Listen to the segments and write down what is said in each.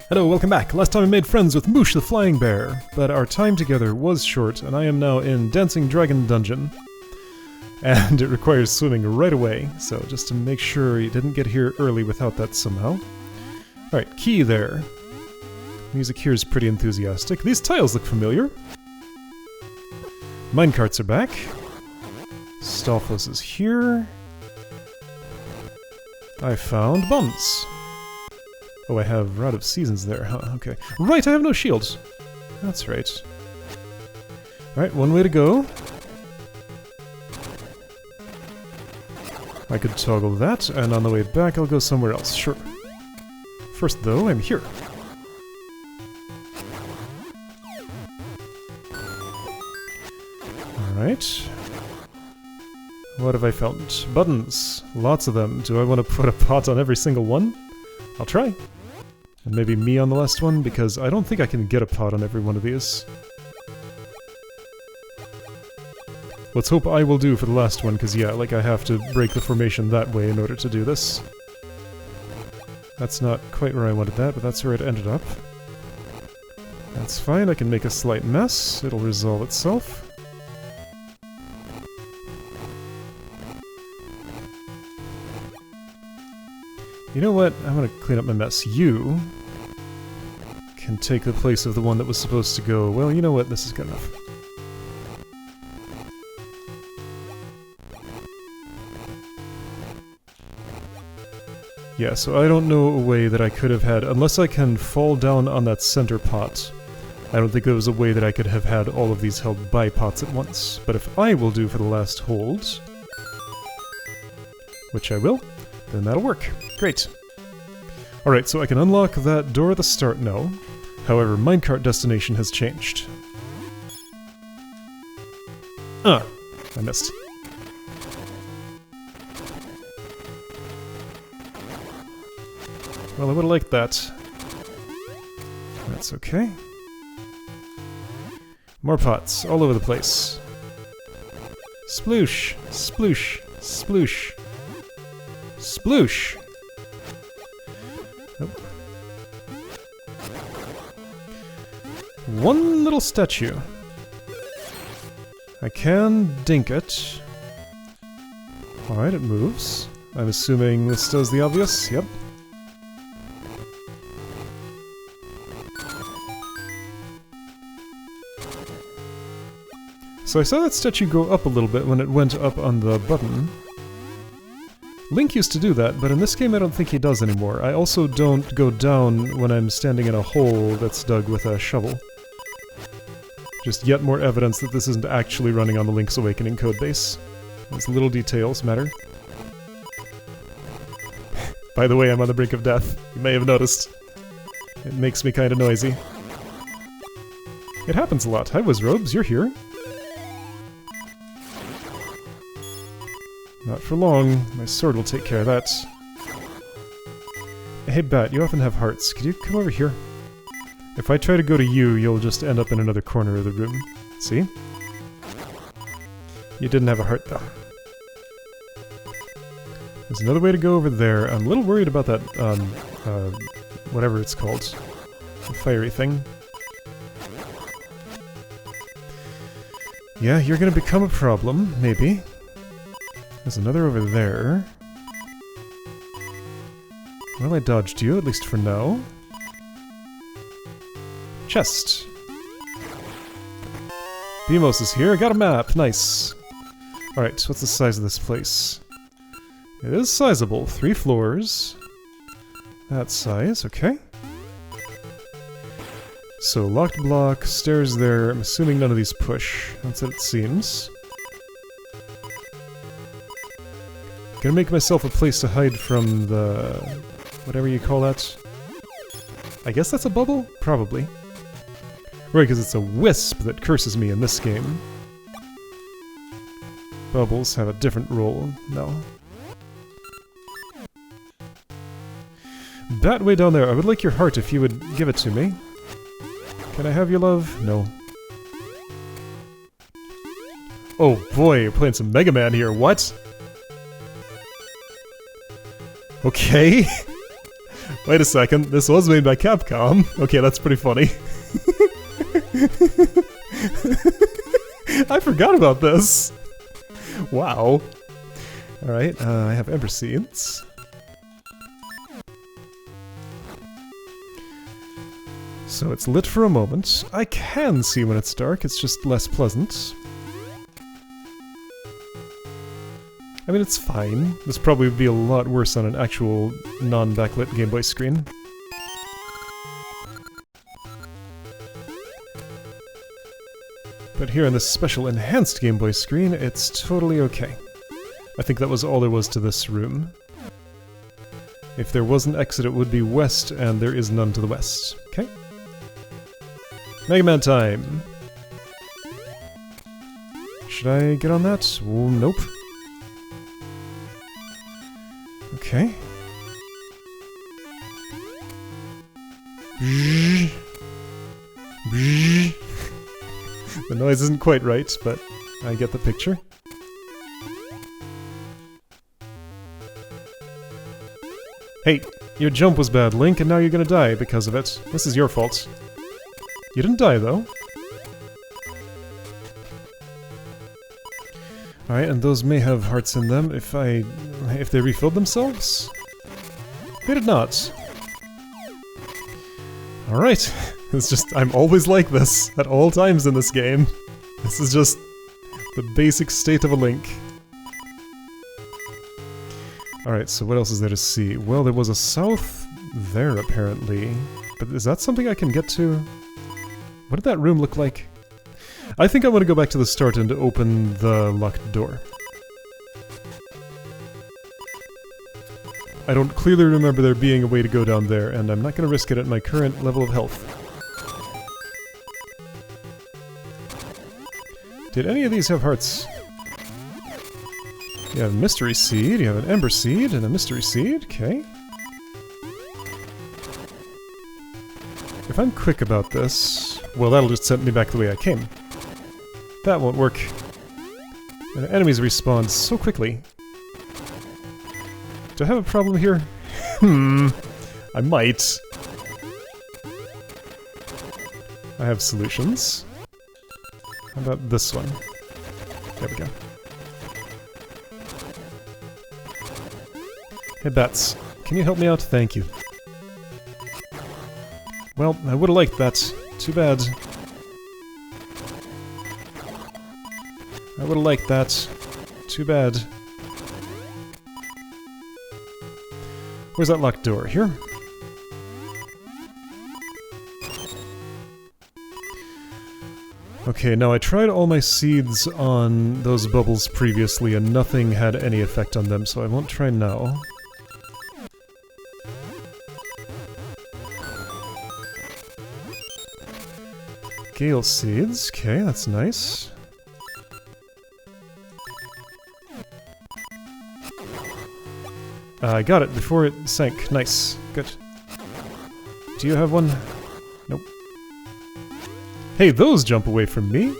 Hello, welcome back. Last time I made friends with Moosh the Flying Bear, but our time together was short, and I am now in Dancing Dragon Dungeon. And it requires swimming right away, so just to make sure you didn't get here early without that somehow. Alright, key there. Music here is pretty enthusiastic. These tiles look familiar. Minecarts are back. Stalfos is here. I found bombs. Oh, I have Rod of Seasons there, huh? Okay. Right, I have no shields. That's right. Alright, one way to go. I could toggle that, and on the way back I'll go somewhere else, sure. First, though, I'm here. Alright. What have I found? Buttons. Lots of them. Do I want to put a pot on every single one? I'll try. And maybe me on the last one, because I don't think I can get a pot on every one of these. Let's hope I will do for the last one, because yeah, like I have to break the formation that way in order to do this. That's not quite where I wanted that, but that's where it ended up. That's fine, I can make a slight mess. It'll resolve itself. You know what? I'm gonna clean up my mess. You can take the place of the one that was supposed to go. Well, you know what? This is good enough. Yeah, so I don't know a way that I could have had, unless I can fall down on that center pot. I don't think there was a way that I could have had all of these held by pots at once. But if I will do for the last hold, which I will, then that'll work. Great. Alright, so I can unlock that door at the start now. However, minecart destination has changed. I missed. Well, I would have liked that. That's okay. More pots, all over the place. Sploosh! Sploosh! Sploosh! Sploosh! Oh. One little statue. I can dink it. Alright, it moves. I'm assuming this does the obvious. Yep. So I saw that statue go up a little bit when it went up on the button. Link used to do that, but in this game I don't think he does anymore. I also don't go down when I'm standing in a hole that's dug with a shovel. Just yet more evidence that this isn't actually running on the Link's Awakening codebase. Those little details matter. By the way, I'm on the brink of death. You may have noticed. It makes me kinda noisy. It happens a lot. Hi, Wizrobes, you're here. Not for long. My sword will take care of that. Hey Bat, you often have hearts. Could you come over here? If I try to go to you, you'll just end up in another corner of the room. See? You didn't have a heart though. There's another way to go over there. I'm a little worried about that, whatever it's called. The fiery thing. Yeah, you're gonna become a problem, maybe. There's another over there. Well, I dodged you, at least for now. Chest. Beamos is here, I got a map, nice. Alright, what's the size of this place? It is sizable, 3 floors. That size, okay. So, locked block, stairs there, I'm assuming none of these push. That's what it seems. Gonna make myself a place to hide from the... whatever you call that. I guess that's a bubble? Probably. Right, because it's a wisp that curses me in this game. Bubbles have a different role now. Bat way down there, I would like your heart if you would give it to me. Can I have your love? No. Oh boy, you're playing some Mega Man here, what? Okay. Wait a second, this was made by Capcom. Okay, that's pretty funny. I forgot about this. Wow. Alright, I have Ember Seeds. So it's lit for a moment. I can see when it's dark, it's just less pleasant. I mean, it's fine. This probably would be a lot worse on an actual non-backlit Game Boy screen. But here on this special enhanced Game Boy screen, it's totally okay. I think that was all there was to this room. If there was an exit, it would be west, and there is none to the west. Okay? Mega Man time! Should I get on that? Oh, nope. Okay. The noise isn't quite right, but I get the picture. Hey, your jump was bad, Link, and now you're gonna die because of it. This is your fault. You didn't die, though. Alright, and those may have hearts in them if they refilled themselves? They did not. Alright. It's just, I'm always like this, at all times in this game. This is just the basic state of a Link. Alright, so what else is there to see? Well, there was a south there, apparently. But is that something I can get to? What did that room look like? I think I want to go back to the start and open the locked door. I don't clearly remember there being a way to go down there, and I'm not going to risk it at my current level of health. Did any of these have hearts? You have a mystery seed, you have an ember seed, and a mystery seed, okay. If I'm quick about this, well, that'll just send me back the way I came. That won't work. And enemies respawn so quickly. Do I have a problem here? I might. I have solutions. How about this one? There we go. Hey Bats, can you help me out? Thank you. Well, I would've liked that. Too bad. I would've liked that. Too bad. Where's that locked door? Here? Okay, now I tried all my seeds on those bubbles previously and nothing had any effect on them, so I won't try now. Gale seeds, okay, that's nice. I got it before it sank. Nice. Good. Do you have one? Nope. Hey, those jump away from me!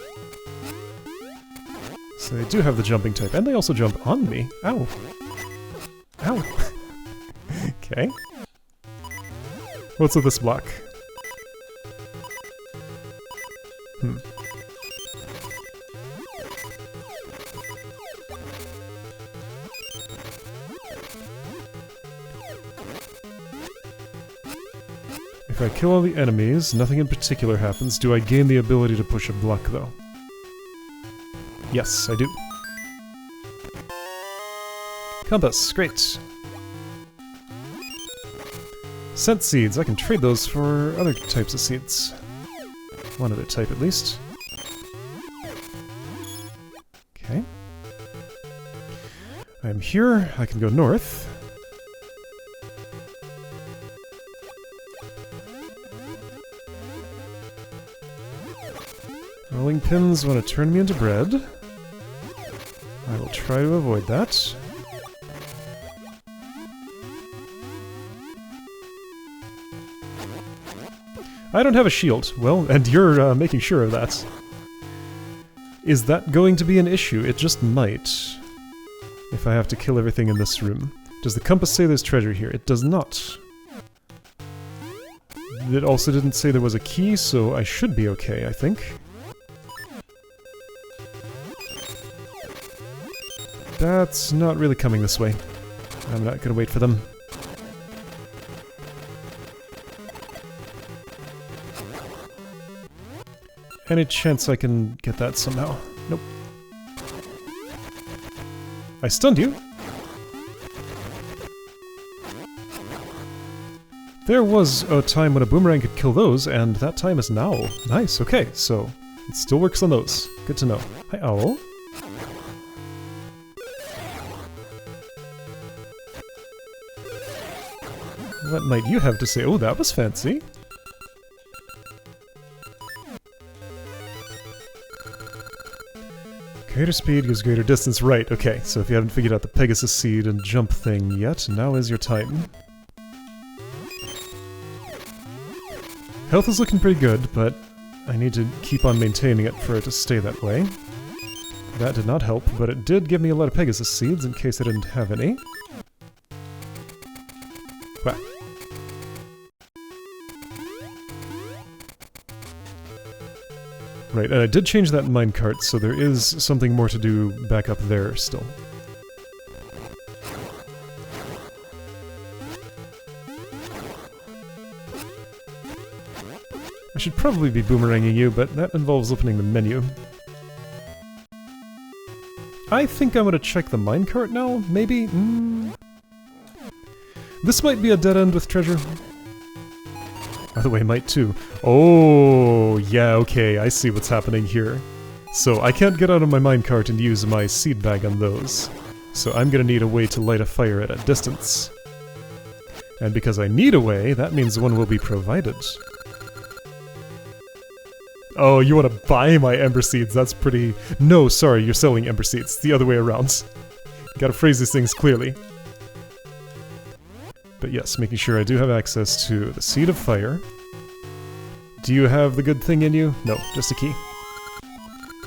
So they do have the jumping type, and they also jump on me. Ow. Ow. Okay. What's with this block? If I kill all the enemies, nothing in particular happens. Do I gain the ability to push a block, though? Yes, I do. Compass, great. Scent seeds, I can trade those for other types of seeds. One other type, at least. Okay. I'm here, I can go north. Rolling pins want to turn me into bread. I will try to avoid that. I don't have a shield. Well, and you're making sure of that. Is that going to be an issue? It just might. If I have to kill everything in this room. Does the compass say there's treasure here? It does not. it also didn't say there was a key, so I should be okay, I think. That's not really coming this way. I'm not gonna wait for them. Any chance I can get that somehow? Nope. I stunned you? There was a time when a boomerang could kill those, and that time is now. Nice, okay, so it still works on those. Good to know. Hi, Owl. What might you have to say? Oh, that was fancy. Greater speed gives greater distance. Right, okay, so if you haven't figured out the Pegasus Seed and jump thing yet, now is your time. Health is looking pretty good, but I need to keep on maintaining it for it to stay that way. That did not help, but it did give me a lot of Pegasus Seeds in case I didn't have any. Wow. Right, and I did change that minecart, so there is something more to do back up there still. I should probably be boomeranging you, but that involves opening the menu. I think I'm gonna check the minecart now, maybe? This might be a dead end with treasure. By the way, might too. Oh, yeah, okay, I see what's happening here. So I can't get out of my minecart and use my seed bag on those. So I'm gonna need a way to light a fire at a distance. And because I need a way, that means one will be provided. Oh, you want to buy my Ember Seeds? That's pretty... No, sorry, you're selling Ember Seeds. The other way around. Gotta phrase these things clearly. But yes, making sure I do have access to the Seed of Fire. Do you have the good thing in you? No, just a key.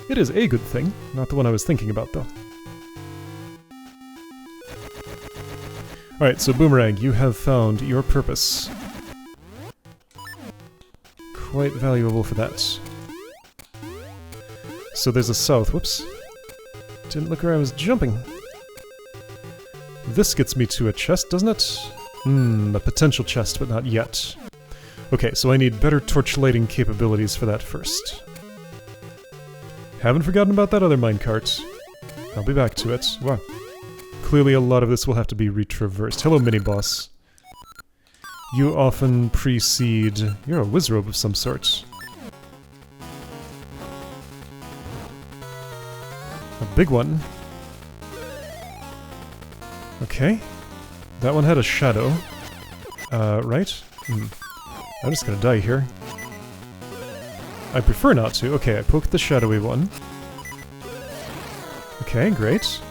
It is a good thing, not the one I was thinking about, though. Alright, so Boomerang, you have found your purpose. Quite valuable for that. So there's a south. Whoops. Didn't look where I was jumping. This gets me to a chest, doesn't it? A potential chest, but not yet. Okay, so I need better torch lighting capabilities for that first. Haven't forgotten about that other minecart. I'll be back to it. Wow. Clearly a lot of this will have to be retraversed. Hello, mini-boss. You often precede... You're a wizrobe of some sort. A big one. Okay. That one had a shadow. Right? I'm just gonna die here. I prefer not to. Okay, I poked the shadowy one. Okay, great.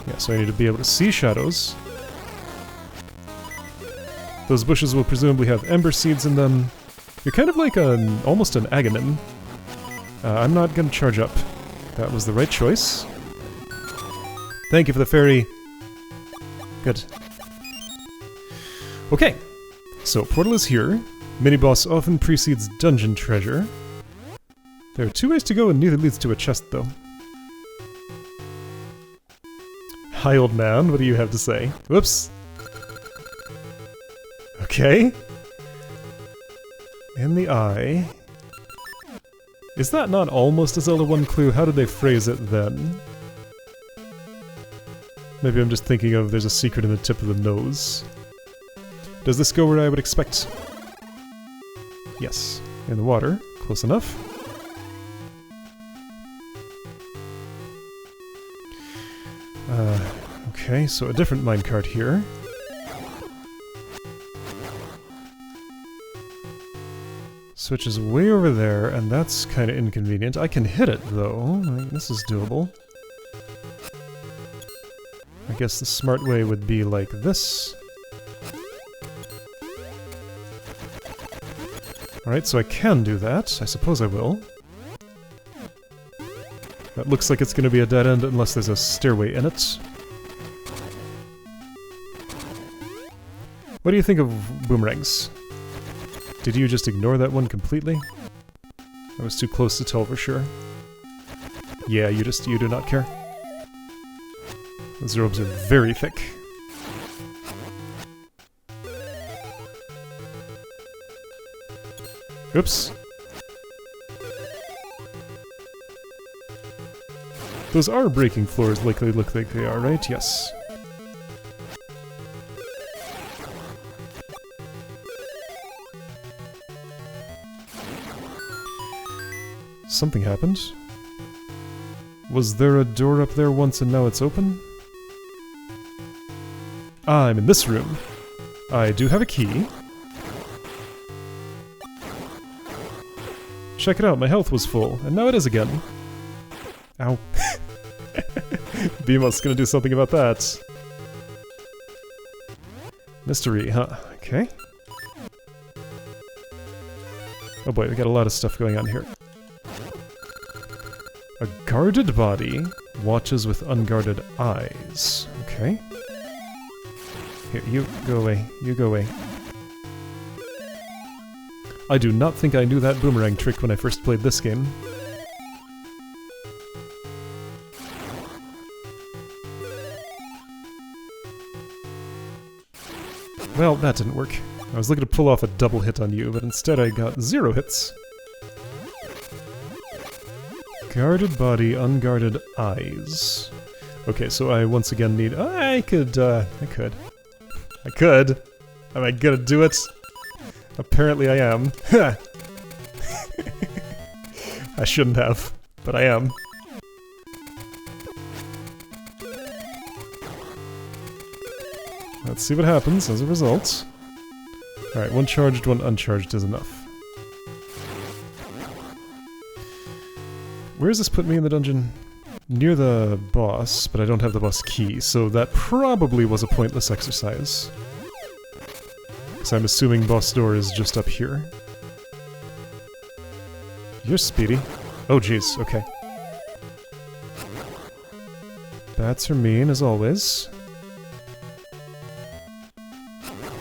Yeah, so I need to be able to see shadows. Those bushes will presumably have Ember Seeds in them. You're kind of like almost an Aghanim. I'm not gonna charge up. That was the right choice. Thank you for the fairy. Good. Okay, so portal is here. Mini-boss often precedes dungeon treasure. There are two ways to go and neither leads to a chest, though. Hi, old man, what do you have to say? Whoops. Okay. In the eye. Is that not almost a Zelda 1 clue? How did they phrase it then? Maybe I'm just thinking of there's a secret in the tip of the nose. Does this go where I would expect? Yes. In the water. Close enough. Okay, so a different minecart here. Switches way over there, and that's kind of inconvenient. I can hit it, though. I think this is doable. I guess the smart way would be like this. Alright, so I can do that. I suppose I will. That looks like it's going to be a dead end unless there's a stairway in it. What do you think of boomerangs? Did you just ignore that one completely? I was too close to tell for sure. Yeah, you do not care. Those robes are very thick. Oops. Those are breaking floors like they look like they are, right? Yes. Something happened. Was there a door up there once and now it's open? Ah, I'm in this room. I do have a key. Check it out, my health was full, and now it is again. Ow. Beamoth's gonna do something about that. Mystery, huh? Okay. Oh boy, we got a lot of stuff going on here. A guarded body watches with unguarded eyes. Okay. Here, you go away. You go away. I do not think I knew that boomerang trick when I first played this game. Well, that didn't work. I was looking to pull off a double hit on you, but instead I got 0 hits. Guarded body, unguarded eyes. Okay, so I once again need... I could. Am I gonna do it? Apparently I am. I shouldn't have, but I am. Let's see what happens as a result. Alright, one charged, one uncharged is enough. Where does this put me in the dungeon? Near the boss, but I don't have the boss key, so that probably was a pointless exercise. Because I'm assuming boss door is just up here. You're speedy. Oh jeez, okay. Bats are mean, as always.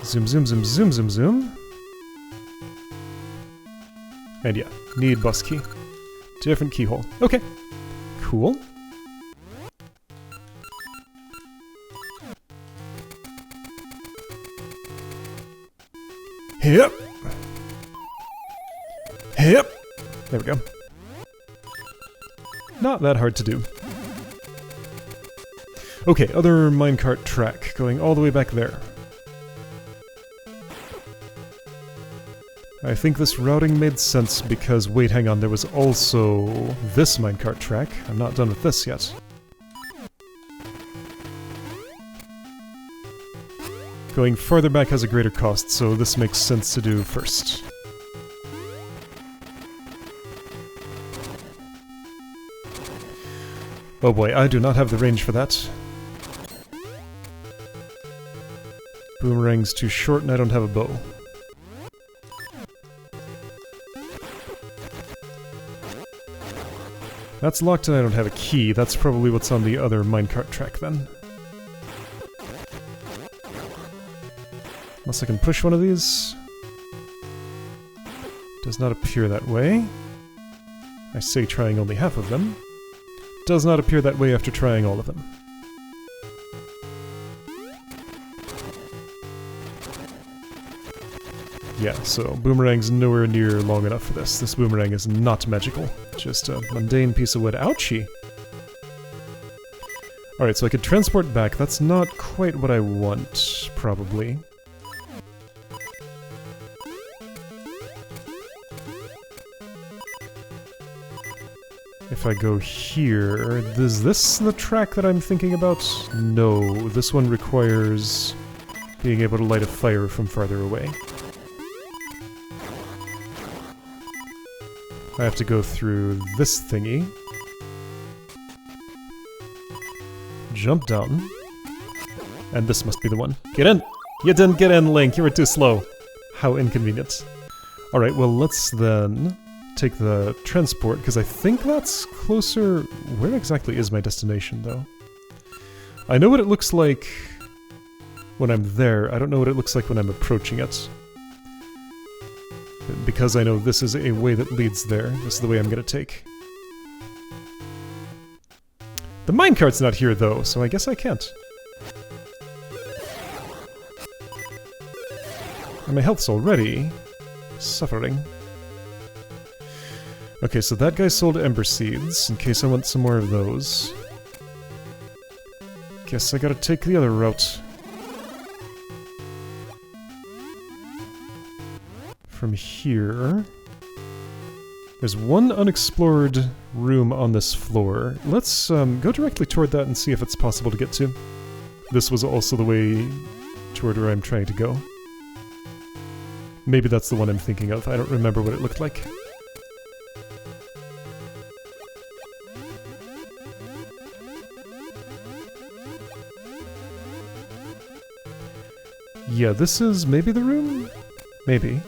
Zoom, zoom, zoom, zoom, zoom, zoom. And yeah, need boss key. Different keyhole. Okay. Cool. Yep. Yep. There we go. Not that hard to do. Okay, other minecart track, going all the way back there. I think this routing made sense because, wait, hang on, there was also this minecart track. I'm not done with this yet. Going farther back has a greater cost, so this makes sense to do first. Oh boy, I do not have the range for that. Boomerang's too short and I don't have a bow. That's locked and I don't have a key. That's probably what's on the other minecart track then. Unless I can push one of these. Does not appear that way. I say trying only half of them. Does not appear that way after trying all of them. Yeah, so boomerang's nowhere near long enough for this. This boomerang is not magical. Just a mundane piece of wood. Ouchie! Alright, so I could transport back. That's not quite what I want, probably. If I go here... Is this the track that I'm thinking about? No, this one requires being able to light a fire from farther away. I have to go through this thingy. Jump down. And this must be the one. Get in! You didn't get in, Link! You were too slow! How inconvenient. Alright, well let's then take the transport, because I think that's closer... Where exactly is my destination, though? I know what it looks like when I'm there. I don't know what it looks like when I'm approaching it. Because I know this is a way that leads there, this is the way I'm gonna take. The minecart's not here though, so I guess I can't. And my health's already suffering. Okay, so that guy sold Ember Seeds, in case I want some more of those. Guess I gotta take the other route. From here... There's one unexplored room on this floor. Let's go directly toward that and see if it's possible to get to. This was also the way toward where I'm trying to go. Maybe that's the one I'm thinking of. I don't remember what it looked like. Yeah, this is maybe the room? Maybe.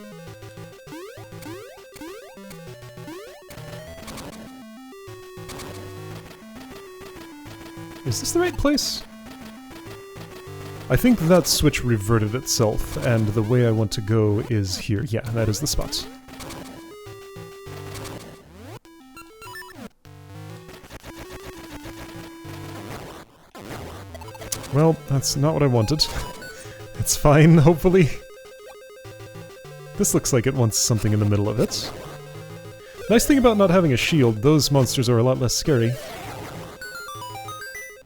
Is this the right place? I think that switch reverted itself, and the way I want to go is here. Yeah, that is the spot. Well, that's not what I wanted. It's fine, hopefully. This looks like it wants something in the middle of it. Nice thing about not having a shield, those monsters are a lot less scary.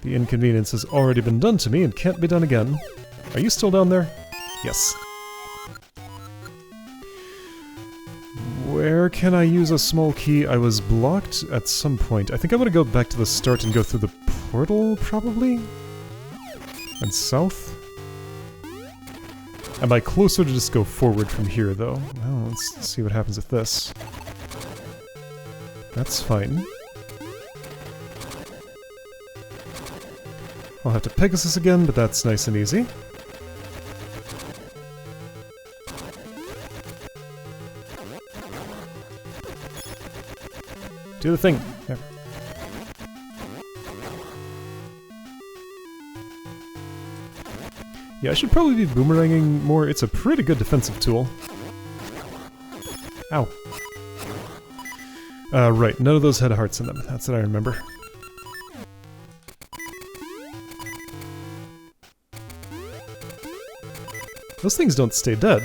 The inconvenience has already been done to me and can't be done again. Are you still down there? Yes. Where can I use a small key? I was blocked at some point. I think I want to go back to the start and go through the portal, probably? And south? Am I closer to just go forward from here, though? Well, let's see what happens with this. That's fine. I'll have to Pegasus again, but that's nice and easy. Do the thing. There. Yeah, I should probably be boomeranging more. It's a pretty good defensive tool. Ow. Right, none of those had hearts in them. That's what I remember. Those things don't stay dead.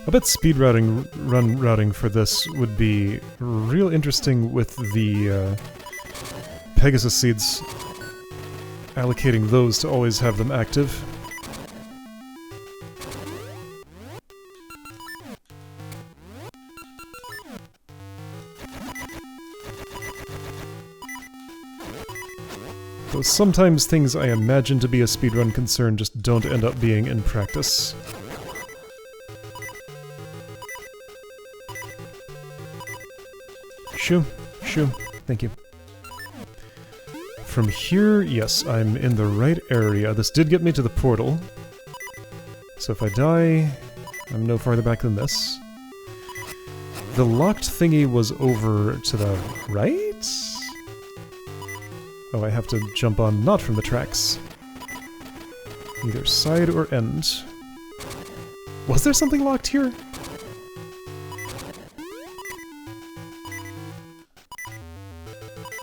I bet speed run routing for this would be real interesting with the Pegasus seeds. Allocating those to always have them active. Though sometimes things I imagine to be a speedrun concern just don't end up being in practice. Shoo, shoo, thank you. From here, yes, I'm in the right area. This did get me to the portal. So if I die, I'm no farther back than this. The locked thingy was over to the right? Oh, I have to jump on not from the tracks. Either side or end. Was there something locked here?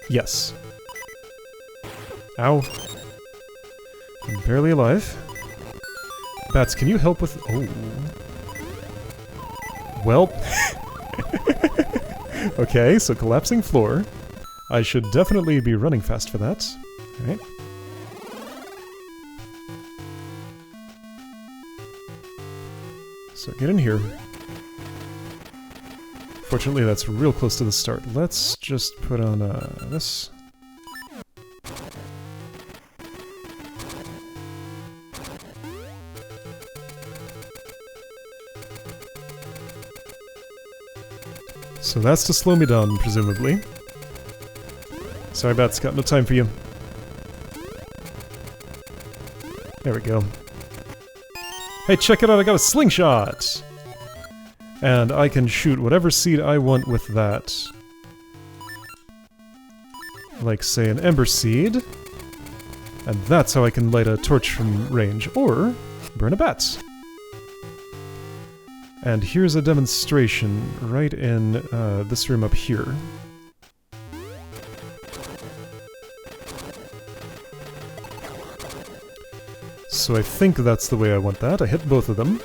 Yes. Ow. I'm barely alive. Bats, can you help with... Oh. Well. Okay, so collapsing floor. I should definitely be running fast for that. Alright. So get in here. Fortunately, that's real close to the start. Let's just put on this. So that's to slow me down, presumably. Sorry, Bats, got no time for you. There we go. Hey, check it out, I got a slingshot! And I can shoot whatever seed I want with that. Like, say, an Ember Seed. And that's how I can light a torch from range, or burn a bat. And here's a demonstration right in this room up here. So I think that's the way I want that. I hit both of them.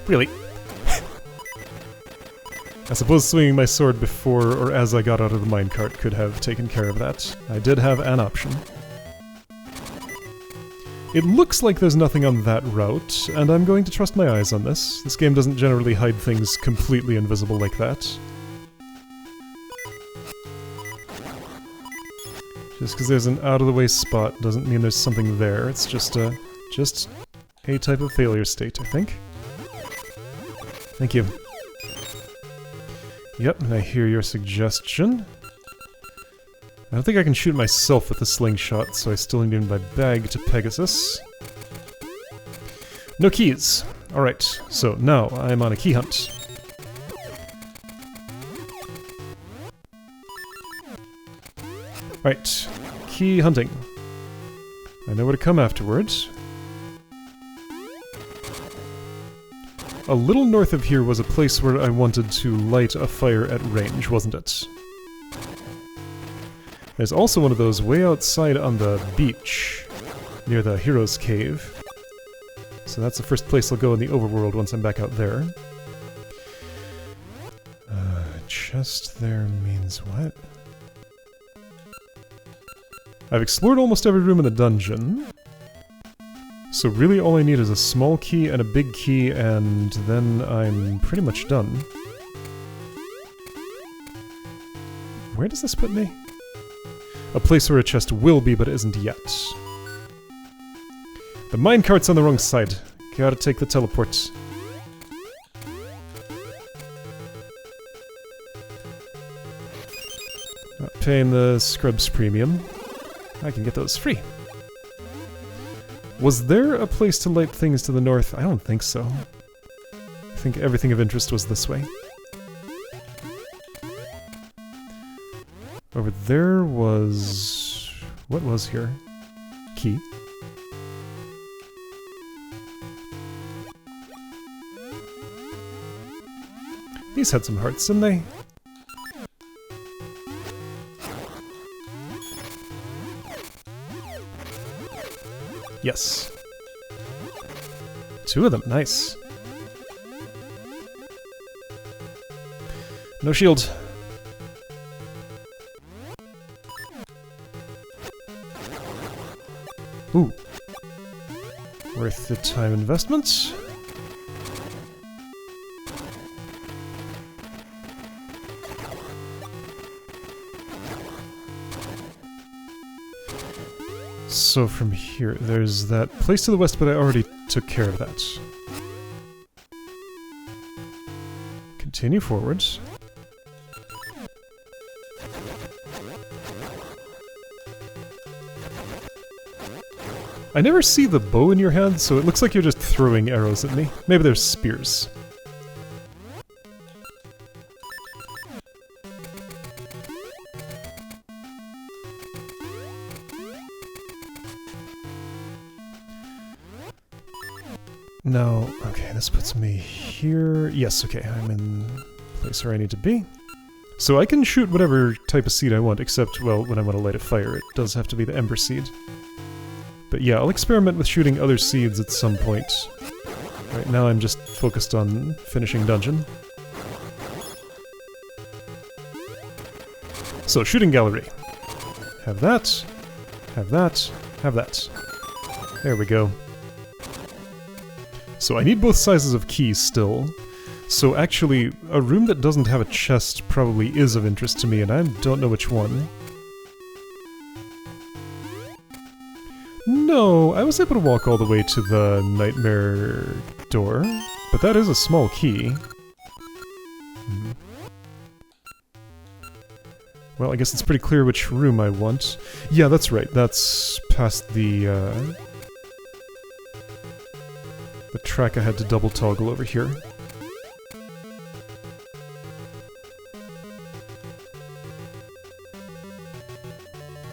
Really? I suppose swinging my sword before or as I got out of the minecart could have taken care of that. I did have an option. It looks like there's nothing on that route, and I'm going to trust my eyes on this. This game doesn't generally hide things completely invisible like that. Just because there's an out-of-the-way spot doesn't mean there's something there. It's just a type of failure state, I think. Thank you. Yep, and I hear your suggestion. I don't think I can shoot myself with the slingshot, so I still need my bag to Pegasus. No keys. Alright, so now I'm on a key hunt. Right, key hunting. I know where to come afterwards. A little north of here was a place where I wanted to light a fire at range, wasn't it? There's also one of those way outside on the beach, near the Hero's Cave. So that's the first place I'll go in the overworld once I'm back out there. Chest there means what? I've explored almost every room in the dungeon. So really all I need is a small key and a big key, and then I'm pretty much done. Where does this put me? A place where a chest will be, but it isn't yet. The minecart's on the wrong side. Gotta take the teleport. Not paying the Scrubs premium. I can get those free. Was there a place to light things to the north? I don't think so. I think everything of interest was this way. Over there was... what was here? Key. These had some hearts, didn't they? Yes. 2 of them, nice. No shield. Ooh. Worth the time investment. So from here, there's that place to the west, but I already took care of that. Continue forwards. I never see the bow in your hand, so it looks like you're just throwing arrows at me. Maybe there's spears. No, okay, this puts me here. Yes, okay, I'm in the place where I need to be. So I can shoot whatever type of seed I want, except, well, when I want to light a fire, it does have to be the ember seed. But yeah, I'll experiment with shooting other seeds at some point. Right now I'm just focused on finishing dungeon. So, shooting gallery. Have that, have that, have that. There we go. So I need both sizes of keys still. So actually, a room that doesn't have a chest probably is of interest to me, and I don't know which one. No, I was able to walk all the way to the nightmare door, but that is a small key. Well, I guess it's pretty clear which room I want. Yeah, that's right, that's past the track I had to double toggle over here.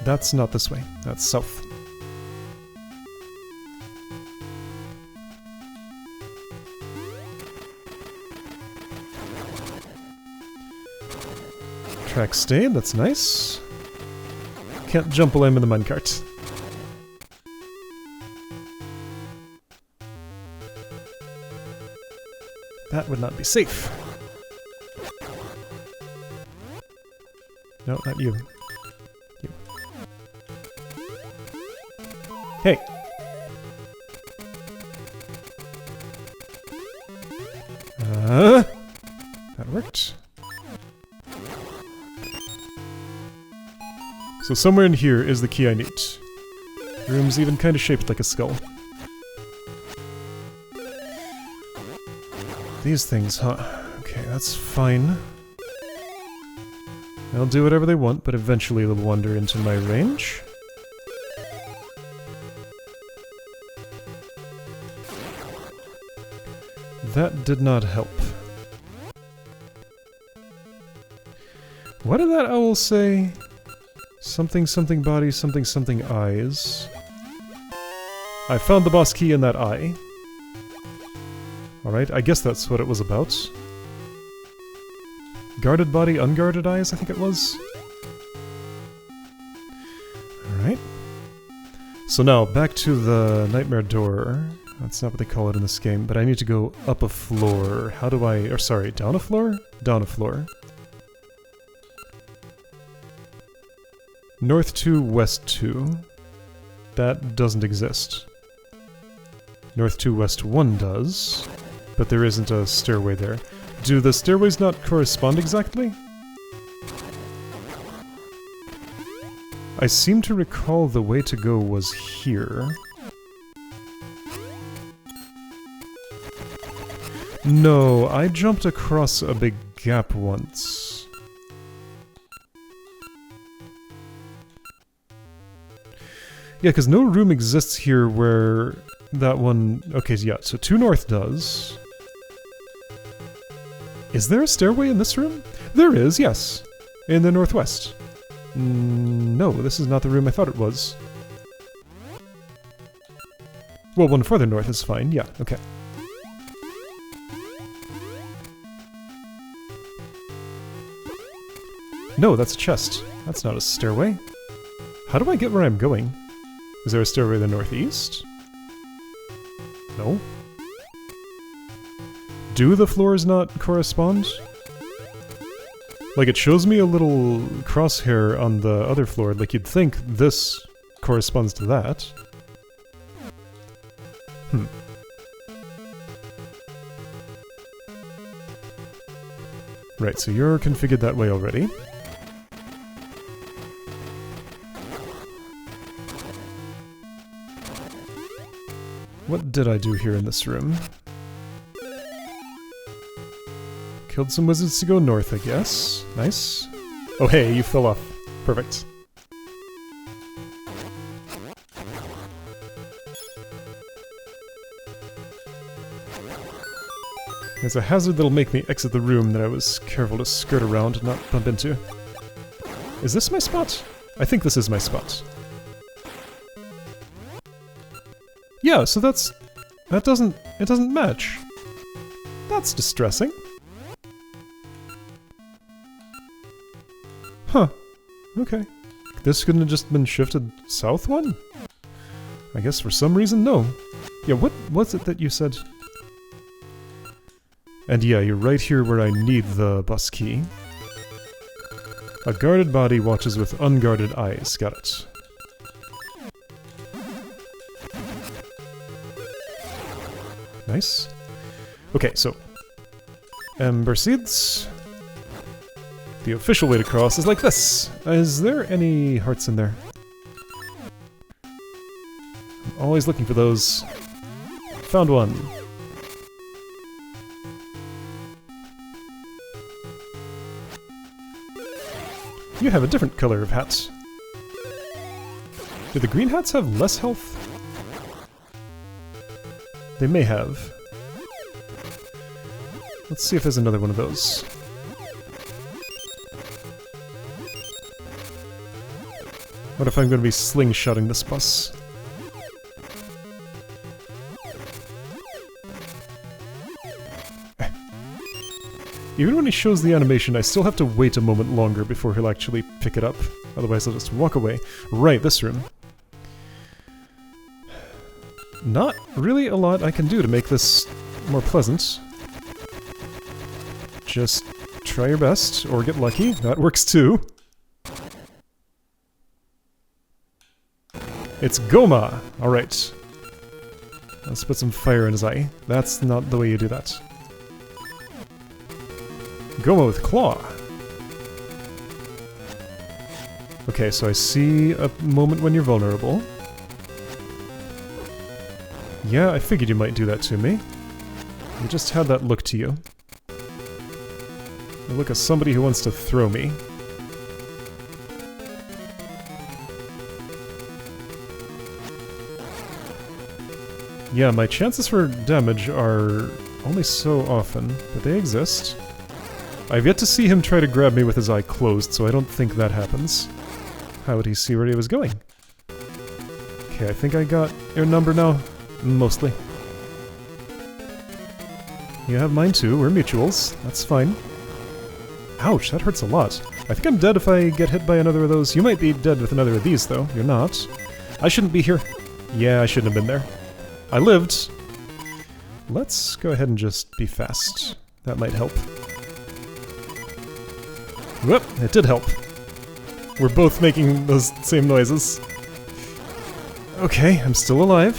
That's not this way, that's south. Track stayed, that's nice. Can't jump while I'm in the minecart. That would not be safe. No, not you. You. Hey! That worked. So somewhere in here is the key I need. The room's even kind of shaped like a skull. These things, huh? Okay, that's fine. They'll do whatever they want, but eventually they'll wander into my range. That did not help. What did that owl say? Something something body, something something eyes. I found the boss key in that eye. Alright, I guess that's what it was about. Guarded body, unguarded eyes, I think it was. Alright. So now, back to the nightmare door. That's not what they call it in this game, but I need to go up a floor. How do I... or sorry, down a floor? Down a floor. North 2, West 2. That doesn't exist. North 2, West 1 does, but there isn't a stairway there. Do the stairways not correspond exactly? I seem to recall the way to go was here. No, I jumped across a big gap once. Yeah, because no room exists here where that one... Okay, yeah, so 2 North does. Is there a stairway in this room? There is, yes. In the northwest. No, this is not the room I thought it was. Well, one further north is fine, yeah, okay. No, that's a chest. That's not a stairway. How do I get where I'm going? Is there a stairway in the northeast? No. Do the floors not correspond? Like, it shows me a little crosshair on the other floor, like you'd think this corresponds to that. Right, so you're configured that way already. What did I do here in this room? Killed some wizards to go north, I guess. Nice. Oh hey, you fell off. Perfect. There's a hazard that'll make me exit the room that I was careful to skirt around and not bump into. Is this my spot? I think this is my spot. Yeah, so it doesn't match. That's distressing. Huh. Okay. This couldn't have just been shifted south one? I guess for some reason, no. Yeah, what was it that you said? And yeah, you're right here where I need the bus key. A guarded body watches with unguarded eyes. Got it. Nice. Okay, so Ember Seeds. The official way to cross is like this. Is there any hearts in there? I'm always looking for those. Found one. You have a different color of hats. Do the green hats have less health? They may have. Let's see if there's another one of those. What if I'm going to be slingshotting this bus? Even when he shows the animation, I still have to wait a moment longer before he'll actually pick it up. Otherwise I'll just walk away. Right, this room. Not really a lot I can do to make this more pleasant. Just try your best, or get lucky. That works too. It's Goma! Alright. Let's put some fire in his eye. That's not the way you do that. Goma with Claw. Okay, so I see a moment when you're vulnerable. Yeah, I figured you might do that to me. You just had that look to you. You look as somebody who wants to throw me. Yeah, my chances for damage are only so often, but they exist. I've yet to see him try to grab me with his eye closed, so I don't think that happens. How would he see where he was going? Okay, I think I got your number now. Mostly. You have mine too, we're mutuals. That's fine. Ouch, that hurts a lot. I think I'm dead if I get hit by another of those. You might be dead with another of these, though. You're not. I shouldn't be here. Yeah, I shouldn't have been there. I lived. Let's go ahead and just be fast. That might help. Whoop, it did help. We're both making those same noises. Okay, I'm still alive.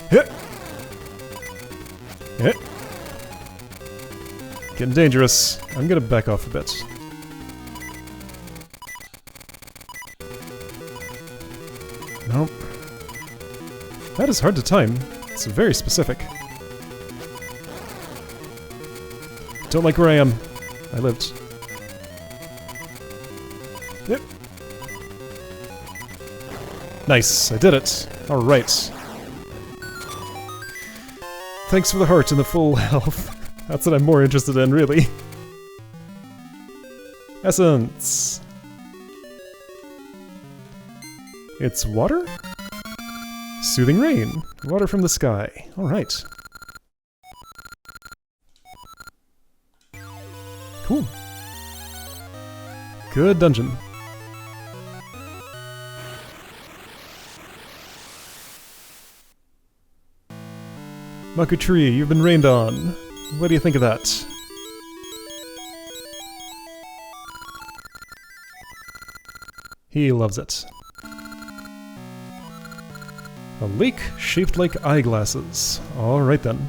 Hit! Hit! Getting dangerous. I'm gonna back off a bit. Nope. That is hard to time. It's very specific. Don't like where I am. I lived. Yep. Nice, I did it. Alright. Thanks for the heart and the full health. That's what I'm more interested in, really. Essence. It's water? Soothing rain. Water from the sky. Alright. Cool. Good dungeon. Maku Tree, you've been rained on. What do you think of that? He loves it. A lake shaped like eyeglasses. Alright then.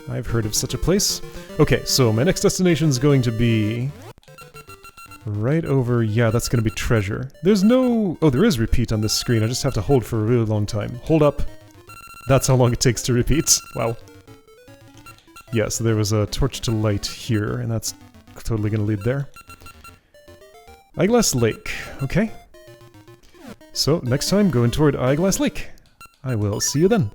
I've heard of such a place. Okay, so my next destination is going to be... right over... yeah, that's going to be treasure. There's no... oh, there is repeat on this screen. I just have to hold for a really long time. Hold up. That's how long it takes to repeat. Wow. Yeah, so there was a torch to light here, and that's totally going to lead there. Eyeglass Lake. Okay. So, next time, going toward Eyeglass Lake. I will see you then.